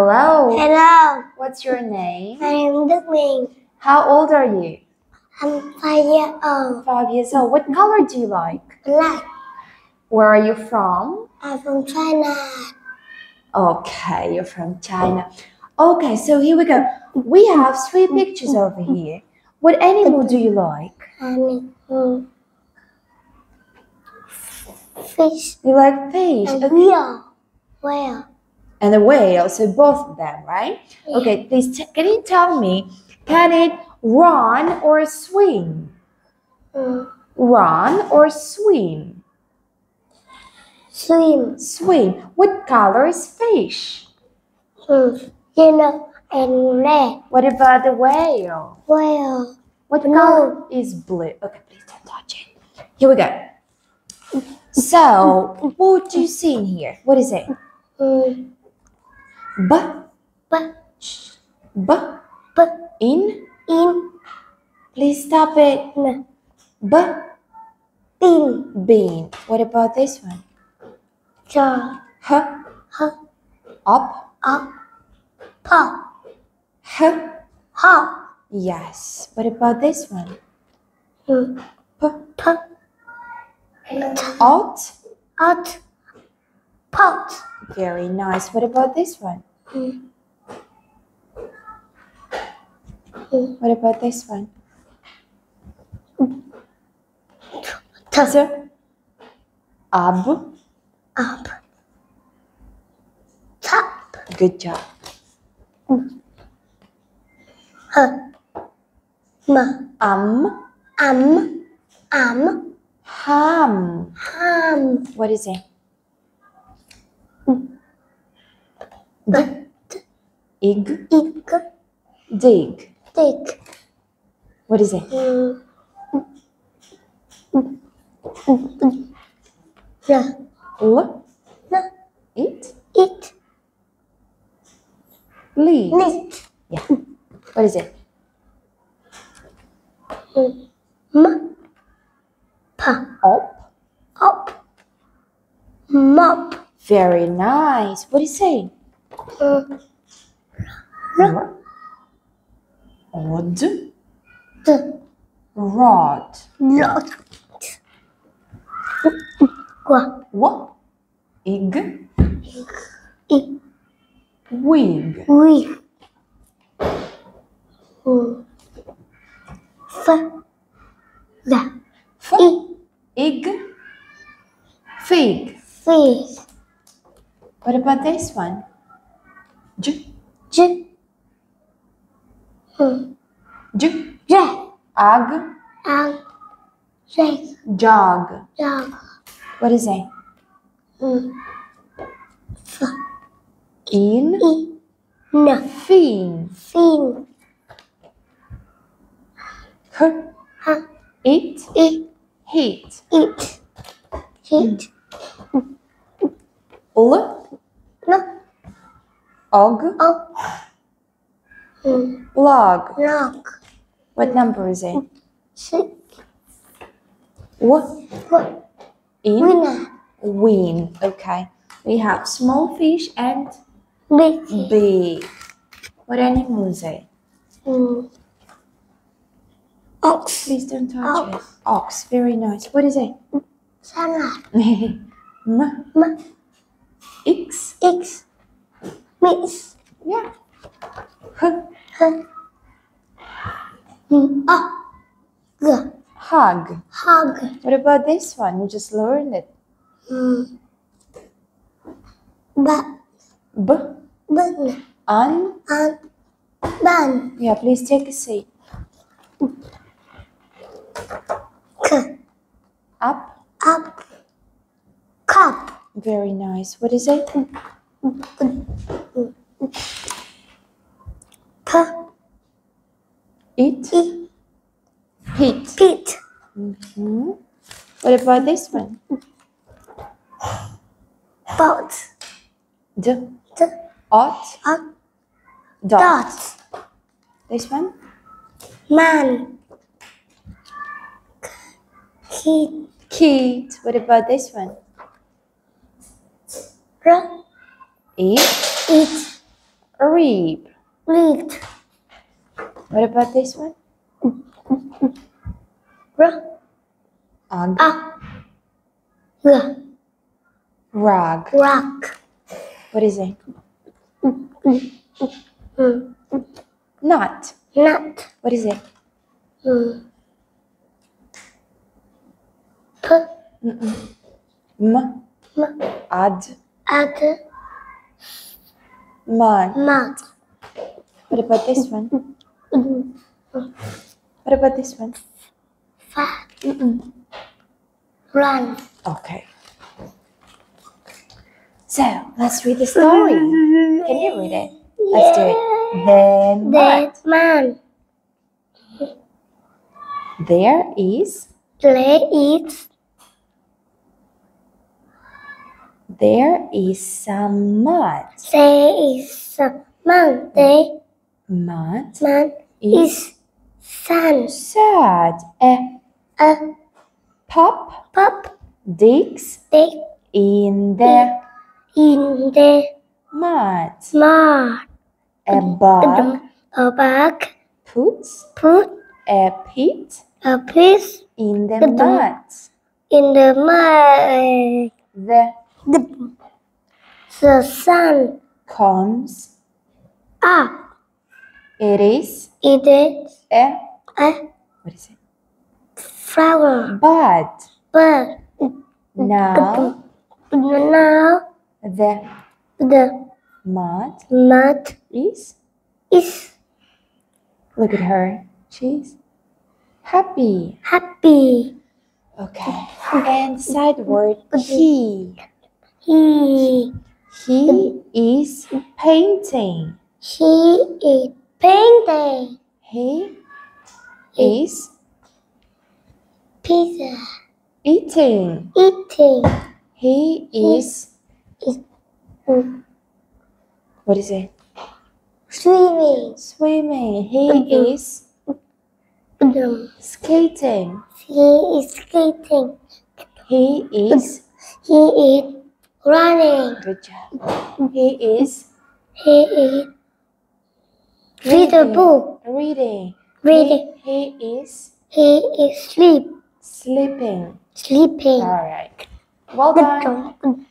Hello. Hello, What's your name? I am Ming. How old are you? I'm 5 years old. 5 years old. What color do you like? Black. Where are you from? I'm from China. Okay, you're from China. Okay, so here we go. We have 3 pictures over here. What animal do you like? And fish You like fish. and Okay. whale. Whale. And a whale, so both of them, right? Yeah. Okay, please, can you tell me, can it run or swim? Run or swim? Swim. Swim. What color is fish? Yellow and red. What about the whale? Whale. What Blue. color is blue? Okay, please don't touch it. Here we go. So, what do you see in here? What is it? B, But B, in. Please stop it. B, bean. What about this one? jaw. H, up. Pop. H, Hop. yes. What about this one? P, out. Out. Pot. Very nice. What about this one? What about this one? So, ab. Up. Top. Good job. Ham. Ham. What is it? Ig. Dig. Dick. What is it? L. It. Lead. Neat. Yeah. What is it? Op. Up. Mop. Very nice. What is it? Odd. Rod. Lot. What? Ig. Wig. Weave. F. Ig. Fig. Fish. What about this one? J. J. J. J. Ag. J. Jog. Dog. What is it? F. In. No. Fin. Fin. H. It. Heat. Eat. Heat. L. No. Og. Log. Log. What number is it? 6. What? In. Winner. Win. Okay. We have small fish and Big. big. What animal is it? Ox. Please don't touch it. Ox. Very nice. What is it? Salad. M. X. Mix. Yeah. H. Hug. Hog. What about this one? You just learned it. B. Bun. Un. Bun. Yeah, please take a seat. Up. Cup. Very nice. What is it? It. Heat. Pit. What about this one? Boat. D. Ot. Dot. This one? Man. Kid. Kid. What about this one? Run. Eat. Eat. Reap. Read. What about this one? Rug. Ugg. Rug. Rug. Rug. What is it? Nut. Nut. What is it? M. Ad. Ad. Mud. Mud. What about this one? What about this one? Fat. Run. Okay. So let's read the story. Can you read it? Let's do it. Then That man. there is some mud. There is some mountain. Mud Man is sun. sad. A Pop pop digs dig in the in the mud. mud. A bug A bug puts put a pit a piece in the mud. in the mud. The sun Comes. up. It is It is a a what is it? flower. Bud. But Now now the the mud mud is. is Look at her. She's happy. happy. Okay. And side word he. He is painting. is painting He is pizza. eating. Eating. He is Mm, what is it? Swimming. Swimming. He is skating. He is skating. He is He is running. good job. He is Read a book. reading. Reading. He is He is sleeping. sleeping. All right. Well done.